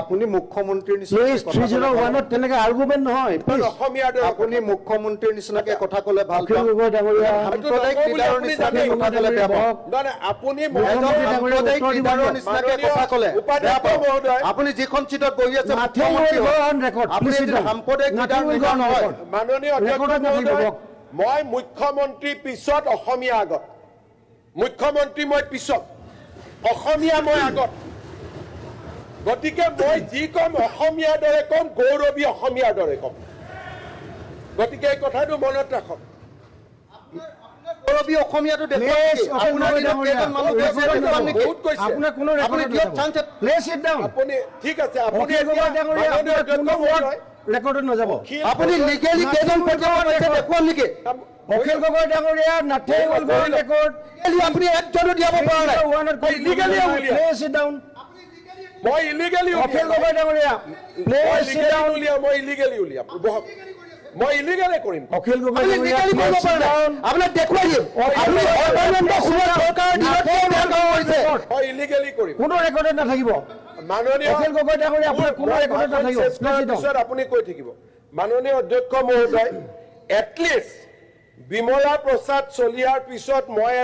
আপুনি মুখ্যমন্ত্ৰীৰ প্লিজ 301 তেনেকৈ আৰ্গুমেণ্ট নহয় আপুনি মুখ্যমন্ত্ৰীৰ নিচিনাকে কথা ক'লে ভাল অখিল গগৈ ডাঙৰীয়া সাম্প্ৰদায়িক লিডাৰৰ নিচিনাকে কথা ক'লে বেয়া পাওঁ আপুনি সাম্প্ৰদায়িক লিডাৰৰ নিচিনাকে কথা ক'লে বেয়া পাওঁ আপুনি যিখন চিটত বহি আছে মুখ্যমন্ত্ৰী আপুনি সাম্প্ৰদায়িক লিডাৰ নহয় মাননীয় অধ্যক্ষ মহোদয় মই মুখ্যমন্ত্ৰী পিছত অসমীয়া আগত মুখ্যমন্ত্ৰী মই পিছত অসমীয়া মই আগত গতিকে মই যি কম অসমীয়াৰ দৰে কম গৌৰৱী অসমীয়াৰ দৰে কম গতিকে এই কথাটো মনত ৰাখক গৌৰৱী অসমীয়াটো আপুনি ঠিক আছে আপুনি ৰেকৰ্ডত নাযাব আপুনি লিগেলি কেইজন পৰ্যায়ত দেখুৱাম নেকি অখিল গগৈ ডাঙৰীয়া nothing will go on record আপুনি একজনো দিয়াব পৰা নাই মই ইলিগেলি অখিল গগৈ ডাঙৰীয়া মই ইলিগেলি উলিয়াম মই ইলিগেলি কৰিম অখিল গগৈ আপোনাক দেখুৱাই দিম মই ইলিগেলি কৰিম কোনো ৰেকৰ্ডত নাথাকিব মাননীয় অখিল গগৈ ডাঙৰীয়া আপোনাৰ কোনো ৰেকৰ্ডত নাথাকিব পিছত আপুনি কৈ থাকিব মাননীয় অধ্যক্ষ মহোদয় এটলিষ্ট বিমলা প্ৰসাদ চলিহাৰ পিছত মই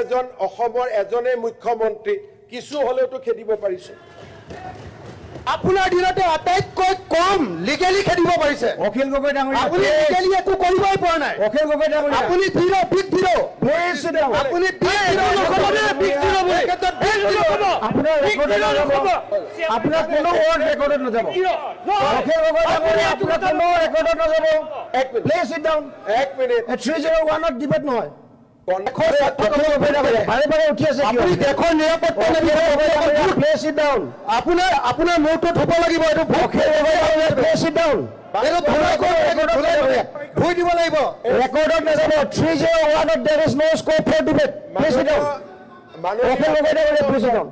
অসমৰ এজনে মুখ্যমন্ত্ৰী কিছু হলেওতো খেদিব পাৰিছো আপোনাৰ দিনতে আটাইতকৈ কম লিগেলি খেদিব পাৰিছে অখিল গগৈ ডাঙৰীয়া আপুনি লিগেলি একো কৰিবই পৰা নাই অখিল গগৈ ডাঙৰীয়া আপুনি বিগ জিৰ' আপুনি আপোনাৰ ৰেকৰ্ডত নাযাব আপোনাৰ কোনো ৱৰ্ড ৰেকৰ্ডত নাযাব অখিল গগৈ ডাঙৰীয়া আপোনাৰ কোনো ৰেকৰ্ডত নাযাব প্লিজ সিট ডাউন এক মিনিট 301ত ডিবেট নহয় বাৰে বাৰে উঠি আছে আপুনি দেশৰ নিৰাপত্তা প্লিজ সিট ডাউন আপোনাৰ মূৰটোত হ'ব লাগিব এইটো প্লিজ সিট ডাউন ধুই দিব লাগিব ৰেকৰ্ডত নাযাব 301ত there is no scope for debate please sit down Akhil Gogoi ডাঙৰীয়া প্লিজ সিট ডাউন